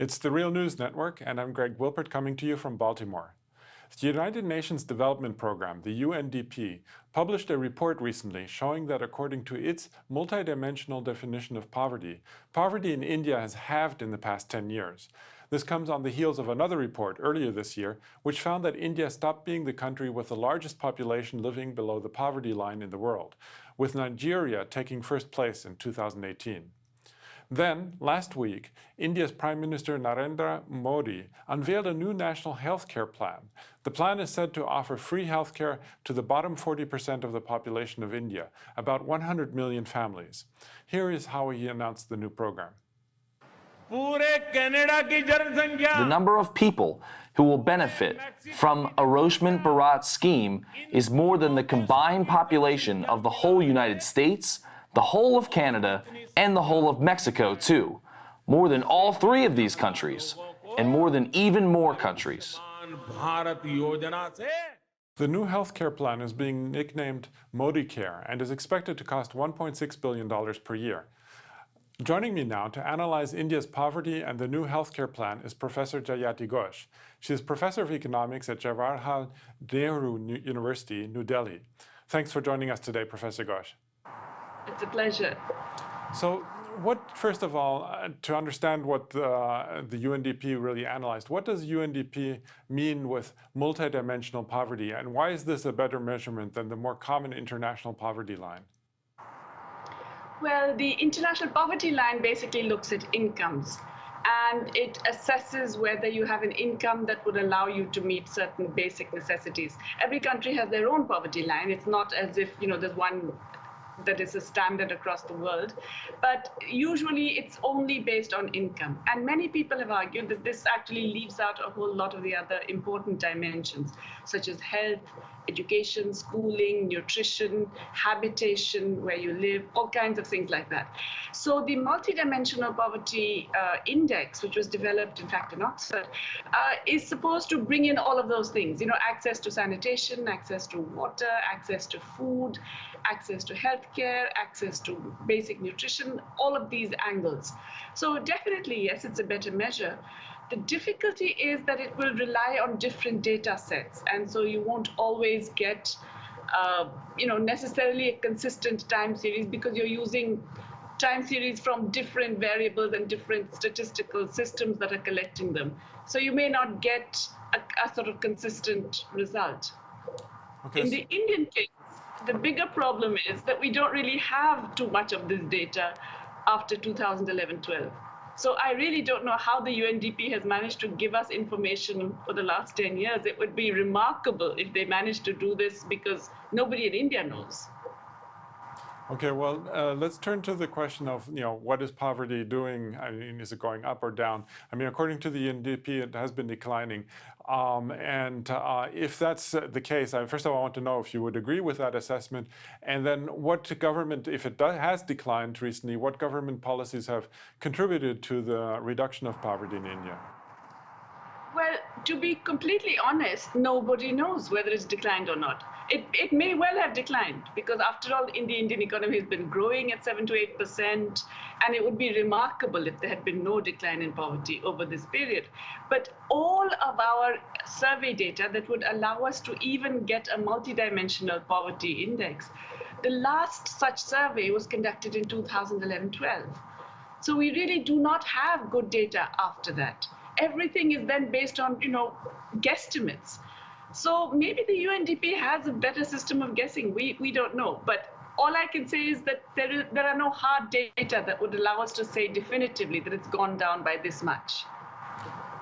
It's the Real News Network, and I'm Greg Wilpert coming to you from Baltimore. The United Nations Development Programme, the UNDP, published a report recently showing that according to its multidimensional definition of poverty, poverty in India has halved in the past 10 years. This comes on the heels of another report earlier this year, which found that India stopped being the country with the largest population living below the poverty line in the world, with Nigeria taking first place in 2018. Then, last week, India's Prime Minister Narendra Modi unveiled a new national health care plan. The plan is said to offer free health care to the bottom 40% of the population of India, about 100 million families. Here is how he announced the new program. The number of people who will benefit from Ayushman Bharat's scheme is more than the combined population of the whole United States, the whole of Canada, and the whole of Mexico, too. More than all three of these countries, and more than even more countries. The new healthcare plan is being nicknamed Modicare and is expected to cost $1.6 billion per year. Joining me now to analyze India's poverty and the new healthcare plan is Professor Jayati Ghosh. She is Professor of Economics at Jawaharlal Nehru University, New Delhi. Thanks for joining us today, Professor Ghosh. It's a pleasure. So, first of all, to understand what the UNDP really analyzed, what does UNDP mean with multidimensional poverty, and why is this a better measurement than the more common international poverty line? Well, the international poverty line basically looks at incomes, and it assesses whether you have an income that would allow you to meet certain basic necessities. Every country has their own poverty line. It's not as if, there's one that is a standard across the world, but usually it's only based on income. And many people have argued that this actually leaves out a whole lot of the other important dimensions, such as health, education, schooling, nutrition, habitation, where you live, all kinds of things like that. So the multidimensional poverty index, which was developed, in fact, in Oxford, is supposed to bring in all of those things, access to sanitation, access to water, access to food, access to healthcare, access to basic nutrition, all of these angles. So definitely, yes, it's a better measure. The difficulty is that it will rely on different data sets, and so you won't always get, necessarily a consistent time series, because you're using time series from different variables and different statistical systems that are collecting them. So you may not get a sort of consistent result. Okay. In the Indian case, the bigger problem is that we don't really have too much of this data after 2011-12. So I really don't know how the UNDP has managed to give us information for the last 10 years. It would be remarkable if they managed to do this, because nobody in India knows. Okay, well, let's turn to the question of, what is poverty doing? I mean, is it going up or down? I mean, according to the UNDP, it has been declining. If that's the case, first of all, I want to know if you would agree with that assessment. And then what government, if it has declined recently, what government policies have contributed to the reduction of poverty in India? Well, to be completely honest, nobody knows whether it's declined or not. It may well have declined, because after all, the Indian economy has been growing at 7 to 8%, and it would be remarkable if there had been no decline in poverty over this period. But all of our survey data that would allow us to even get a multidimensional poverty index, the last such survey was conducted in 2011-12. So we really do not have good data after that. Everything is then based on, guesstimates. So maybe the UNDP has a better system of guessing. We don't know. But all I can say is that there are no hard data that would allow us to say definitively that it's gone down by this much.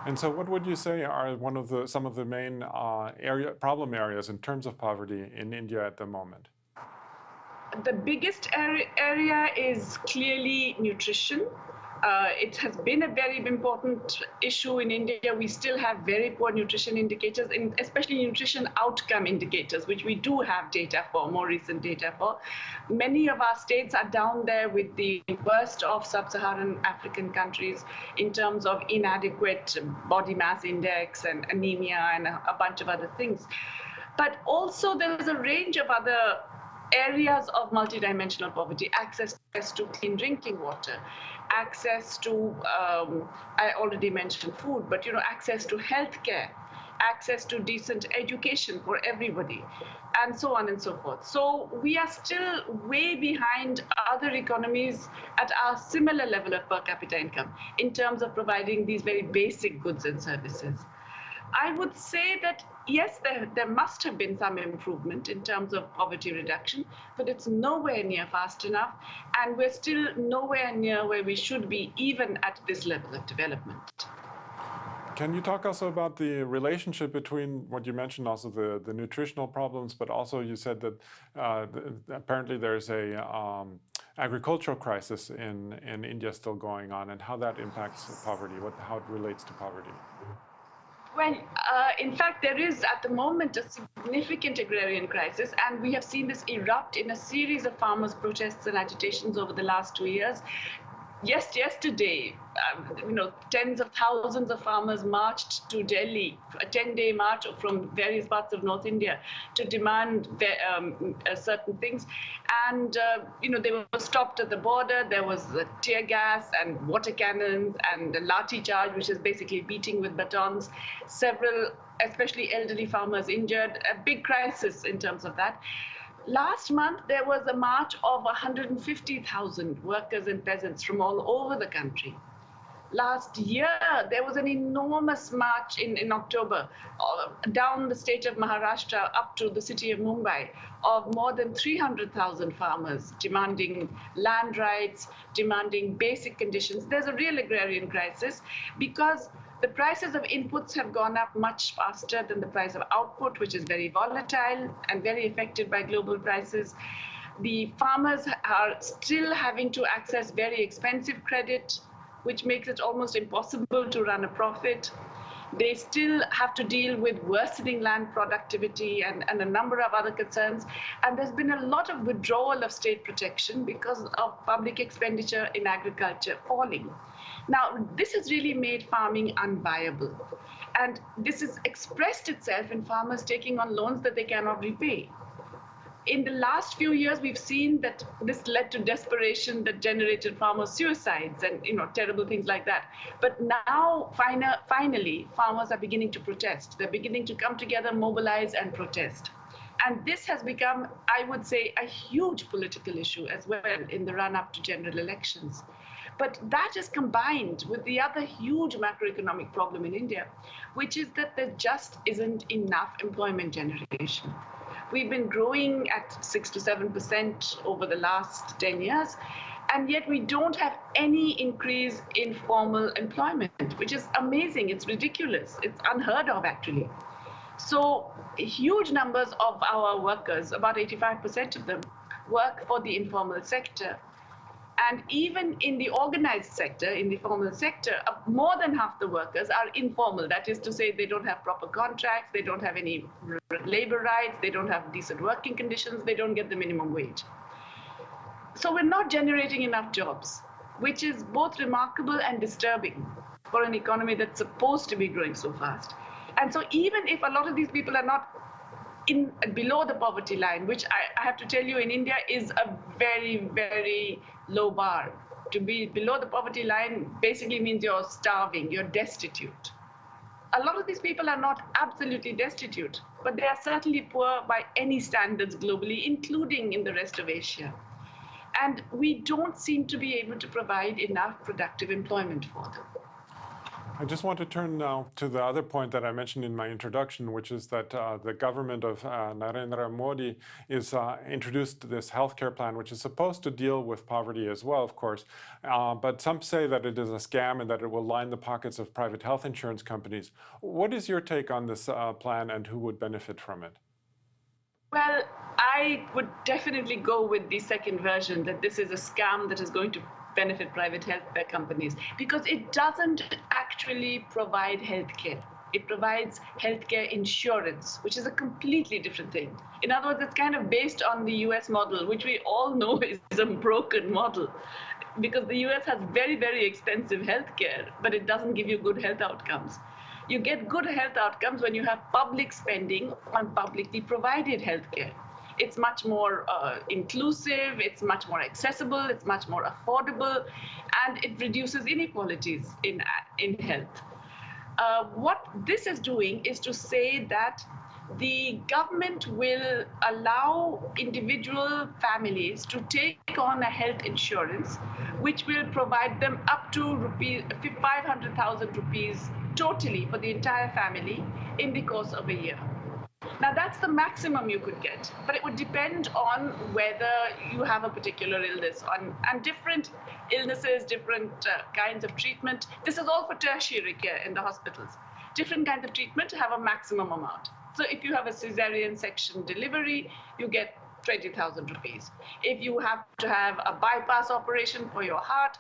And so what would you say are some of the main problem areas in terms of poverty in India at the moment? The biggest area is clearly nutrition. It has been a very important issue in India. We still have very poor nutrition indicators, and especially nutrition outcome indicators, which we do have data for, more recent data for. Many of our states are down there with the worst of sub-Saharan African countries in terms of inadequate body mass index and anemia and a bunch of other things. But also there is a range of other areas of multidimensional poverty: access to clean drinking water, access to, I already mentioned food, but access to healthcare, access to decent education for everybody, and so on and so forth. So we are still way behind other economies at our similar level of per capita income in terms of providing these very basic goods and services. I would say that, yes, there must have been some improvement in terms of poverty reduction, but it's nowhere near fast enough, and we're still nowhere near where we should be, even at this level of development. Can you talk also about the relationship between what you mentioned, also the nutritional problems, but also you said that apparently there's a agricultural crisis in India still going on, and how that impacts poverty, how it relates to poverty? Well, in fact, there is at the moment a significant agrarian crisis, and we have seen this erupt in a series of farmers' protests and agitations over the last 2 years. Yesterday, tens of thousands of farmers marched to Delhi, a 10-day march from various parts of North India to demand certain things. And, they were stopped at the border. There was tear gas and water cannons and a lathi charge, which is basically beating with batons. Several, especially elderly farmers, injured. A big crisis in terms of that. Last month, there was a march of 150,000 workers and peasants from all over the country. Last year, there was an enormous march in October down the state of Maharashtra up to the city of Mumbai of more than 300,000 farmers demanding land rights, demanding basic conditions. There's a real agrarian crisis because the prices of inputs have gone up much faster than the price of output, which is very volatile and very affected by global prices. The farmers are still having to access very expensive credit, which makes it almost impossible to run a profit. They still have to deal with worsening land productivity and a number of other concerns. And there's been a lot of withdrawal of state protection because of public expenditure in agriculture falling. Now, this has really made farming unviable. And this has expressed itself in farmers taking on loans that they cannot repay. In the last few years, we've seen that this led to desperation that generated farmer suicides and terrible things like that. But now, finally, farmers are beginning to protest. They're beginning to come together, mobilize, and protest. And this has become, I would say, a huge political issue as well in the run-up to general elections. But that is combined with the other huge macroeconomic problem in India, which is that there just isn't enough employment generation. We've been growing at 6 to 7% over the last 10 years, and yet we don't have any increase in formal employment, which is amazing. It's ridiculous. It's unheard of, actually. So huge numbers of our workers, about 85% of them, work for the informal sector. And even in the organized sector, in the formal sector, more than half the workers are informal. That is to say, they don't have proper contracts, they don't have any labor rights, they don't have decent working conditions, they don't get the minimum wage. So we're not generating enough jobs, which is both remarkable and disturbing for an economy that's supposed to be growing so fast. And so even if a lot of these people are not below the poverty line, which I have to tell you in India is a very, very low bar. To be below the poverty line basically means you're starving, you're destitute. A lot of these people are not absolutely destitute, but they are certainly poor by any standards globally, including in the rest of Asia. And we don't seem to be able to provide enough productive employment for them. I just want to turn now to the other point that I mentioned in my introduction, which is that the government of Narendra Modi is introduced this healthcare plan, which is supposed to deal with poverty as well, of course. But some say that it is a scam and that it will line the pockets of private health insurance companies. What is your take on this plan and who would benefit from it? Well, I would definitely go with the second version, that this is a scam that is going to benefit private healthcare companies, because it doesn't actually provide healthcare. It provides healthcare insurance, which is a completely different thing. In other words, it's kind of based on the US model, which we all know is a broken model, because the US has very, very expensive healthcare, but it doesn't give you good health outcomes. You get good health outcomes when you have public spending on publicly provided healthcare. It's much more inclusive, it's much more accessible, it's much more affordable, and it reduces inequalities in health. What this is doing is to say that the government will allow individual families to take on a health insurance, which will provide them up to 500,000 rupees totally for the entire family in the course of a year. Now, that's the maximum you could get, but it would depend on whether you have a particular illness and different illnesses, different kinds of treatment. This is all for tertiary care in the hospitals. Different kinds of treatment have a maximum amount. So if you have a cesarean section delivery, you get 20,000 rupees. If you have to have a bypass operation for your heart,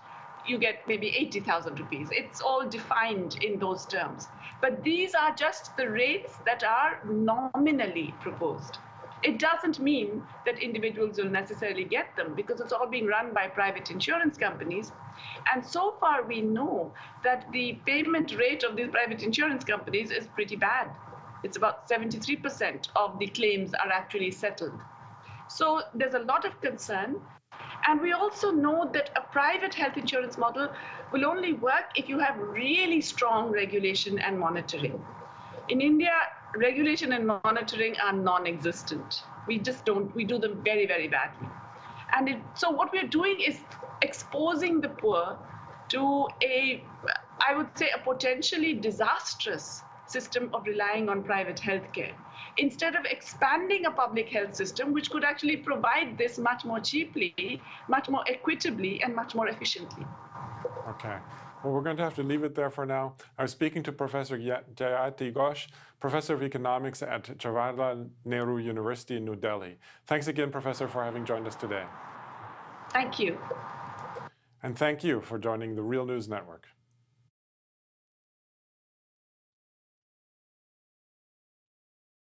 you get maybe 80,000 rupees. It's all defined in those terms. But these are just the rates that are nominally proposed. It doesn't mean that individuals will necessarily get them because it's all being run by private insurance companies. And so far we know that the payment rate of these private insurance companies is pretty bad. It's about 73% of the claims are actually settled. So there's a lot of concern. And we also know that a private health insurance model will only work if you have really strong regulation and monitoring. In India, regulation and monitoring are non-existent. We do them very, very badly. And so what we're doing is exposing the poor to I would say, a potentially disastrous system of relying on private healthcare, instead of expanding a public health system which could actually provide this much more cheaply, much more equitably, and much more efficiently. Okay. Well, we're going to have to leave it there for now. I was speaking to Professor Jayati Ghosh, Professor of Economics at Jawaharlal Nehru University in New Delhi. Thanks again, Professor, for having joined us today. Thank you. And thank you for joining the Real News Network.